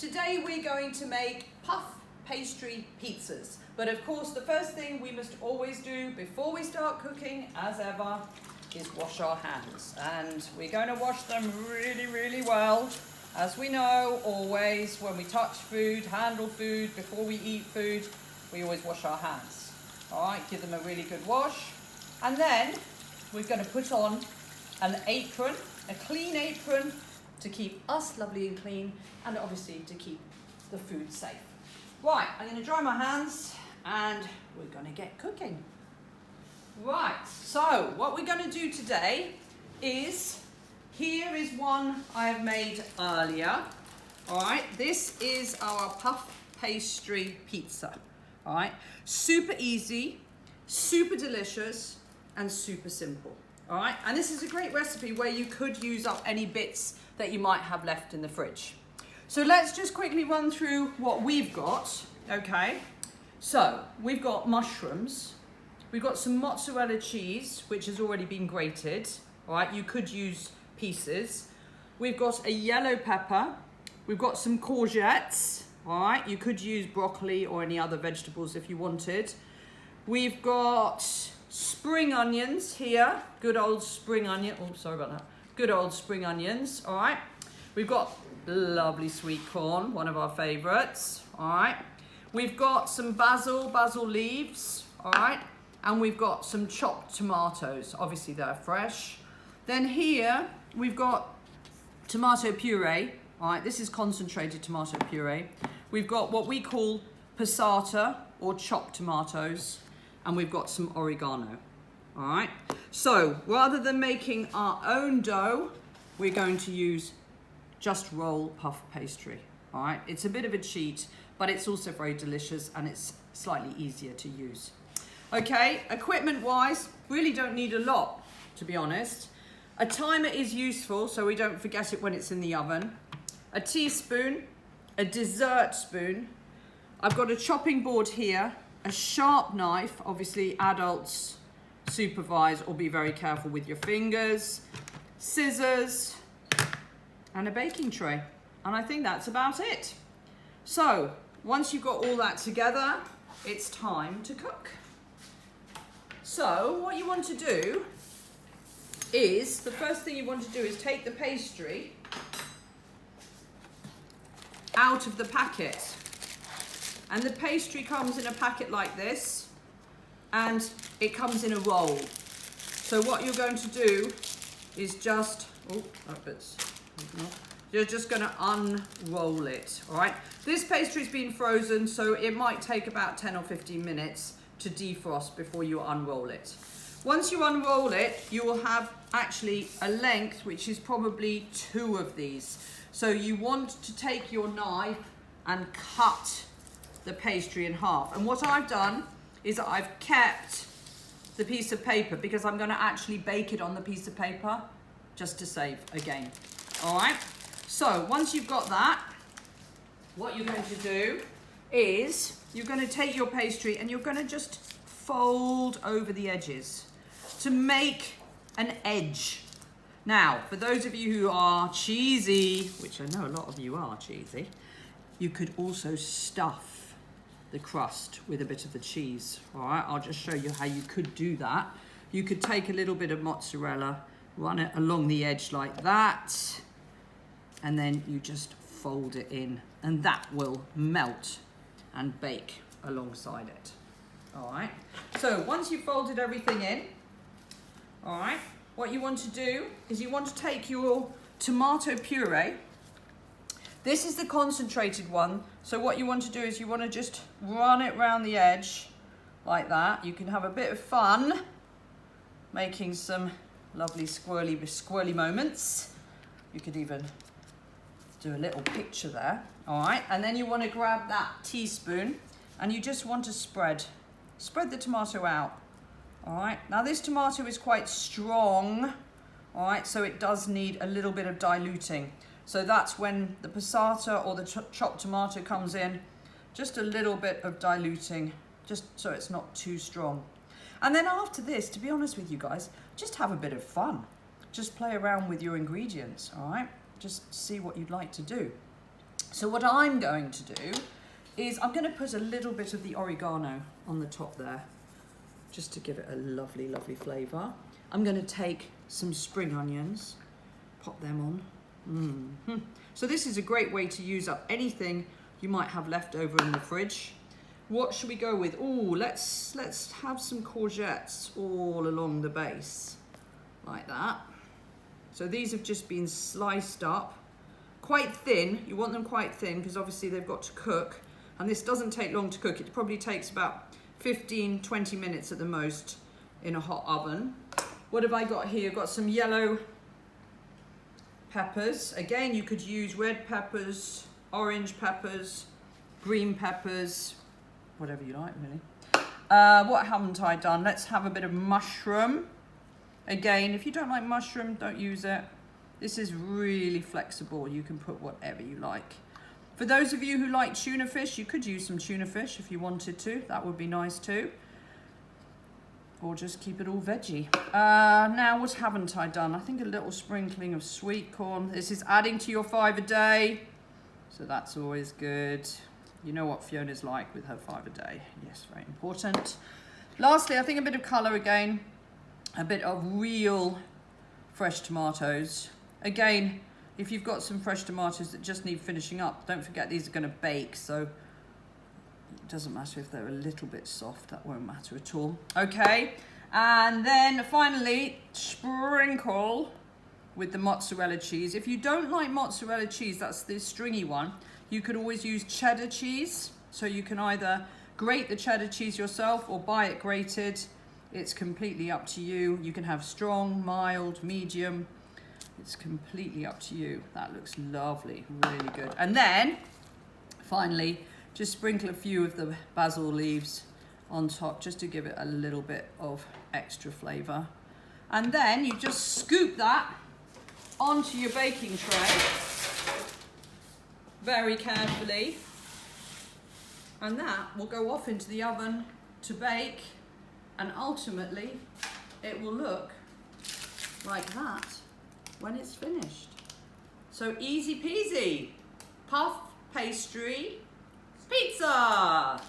Today we're going to make puff pastry pizzas. But of course the first thing we must always do before we start cooking, as ever, is wash our hands. And we're going to wash them really, really well. As we know, always when we touch food, handle food, before we eat food, we always wash our hands. All right, give them a really good wash. And then we're going to put on an apron, a clean apron, to keep us lovely and clean, and obviously to keep the food safe. Right, I'm going to dry my hands and we're going to get cooking. Right, so what we're going to do today is, here is one I have made earlier. All right, this is our puff pastry pizza. All right, super easy, super delicious, and super simple. All right, and this is a great recipe where you could use up any bits that you might have left in the fridge. So let's just quickly run through what we've got, okay? So we've got mushrooms, we've got some mozzarella cheese, which has already been grated, all right? You could use pieces. We've got a yellow pepper, we've got some courgettes, all right? You could use broccoli or any other vegetables if you wanted. We've got spring onions here, good old spring onion, oh, sorry about that. Good old spring onions, all right? We've got lovely sweet corn, one of our favorites, all right? We've got some basil leaves, all right? And we've got some chopped tomatoes, obviously they're fresh. Then here, we've got tomato puree, all right? This is concentrated tomato puree. We've got what we call passata, or chopped tomatoes, and we've got some oregano. All right, so rather than making our own dough, we're going to use just roll puff pastry. All right, it's a bit of a cheat, but it's also very delicious and it's slightly easier to use. Okay, equipment wise, really don't need a lot, to be honest. A timer is useful so we don't forget it when it's in the oven. A teaspoon, a dessert spoon. I've got a chopping board here, a sharp knife, obviously adults supervise or be very careful with your fingers, scissors, and a baking tray. And I think that's about it. So once you've got all that together, it's time to cook. So what you want to do is, the first thing you want to do is take the pastry out of the packet. And the pastry comes in a packet like this, and it comes in a roll. So what you're going to do is just, you're just going to unroll it, all right? This pastry's been frozen, so it might take about 10 or 15 minutes to defrost before you unroll it. Once you unroll it, you will have actually a length, which is probably 2 of these. So you want to take your knife and cut the pastry in half. And what I've done is I've kept the piece of paper because I'm going to actually bake it on the piece of paper just to save again. All right, so once you've got that, what you're going to do is you're going to take your pastry and you're going to just fold over the edges to make an edge. Now, for those of you who are cheesy, which I know a lot of you are cheesy, you could also stuff the crust with a bit of the cheese. All right, I'll just show you how you could do that. You could take a little bit of mozzarella, run it along the edge like that, and then you just fold it in, and that will melt and bake alongside it. All right, so once you've folded everything in, all right, what you want to do is you want to take your tomato puree. This is the concentrated one. So what you want to do is you want to just run it round the edge like that. You can have a bit of fun making some lovely squirrely moments. You could even do a little picture there. All right, and then you want to grab that teaspoon and you just want to spread the tomato out. All right, now this tomato is quite strong. All right, so it does need a little bit of diluting. So that's when the passata or the chopped tomato comes in, just a little bit of diluting, just so it's not too strong. And then after this, to be honest with you guys, just have a bit of fun. Just play around with your ingredients, all right? Just see what you'd like to do. So what I'm going to do is I'm going to put a little bit of the oregano on the top there, just to give it a lovely, lovely flavour. I'm going to take some spring onions, pop them on. So this is a great way to use up anything you might have left over in the fridge. What should we go with? Oh, let's have some courgettes all along the base, like that. So these have just been sliced up, quite thin. You want them quite thin because obviously they've got to cook. And this doesn't take long to cook. It probably takes about 15-20 minutes at the most in a hot oven. What have I got here? I've got some yellow peppers. Again, you could use red peppers, orange peppers, green peppers, whatever you like, really. What haven't I done? Let's have a bit of mushroom. Again, if you don't like mushroom, don't use it. This is really flexible. You can put whatever you like. For those of you who like tuna fish, you could use some tuna fish if you wanted to. That would be nice too. Or just keep it all veggie. Now, what haven't I done? I think a little sprinkling of sweet corn. This is adding to your 5 a day. So that's always good. You know what Fiona's like with her 5 a day. Yes, very important. Lastly, I think a bit of colour again. A bit of real fresh tomatoes. Again, if you've got some fresh tomatoes that just need finishing up, don't forget these are going to bake, so it doesn't matter if they're a little bit soft, that won't matter at all. Okay, and then finally, sprinkle with the mozzarella cheese. If you don't like mozzarella cheese, that's the stringy one, you could always use cheddar cheese. So you can either grate the cheddar cheese yourself or buy it grated. It's completely up to you. You can have strong, mild, medium. It's completely up to you. That looks lovely, really good. And then, finally, just sprinkle a few of the basil leaves on top just to give it a little bit of extra flavour. And then you just scoop that onto your baking tray very carefully. And that will go off into the oven to bake. And ultimately, it will look like that when it's finished. So easy peasy, puff pastry pizza.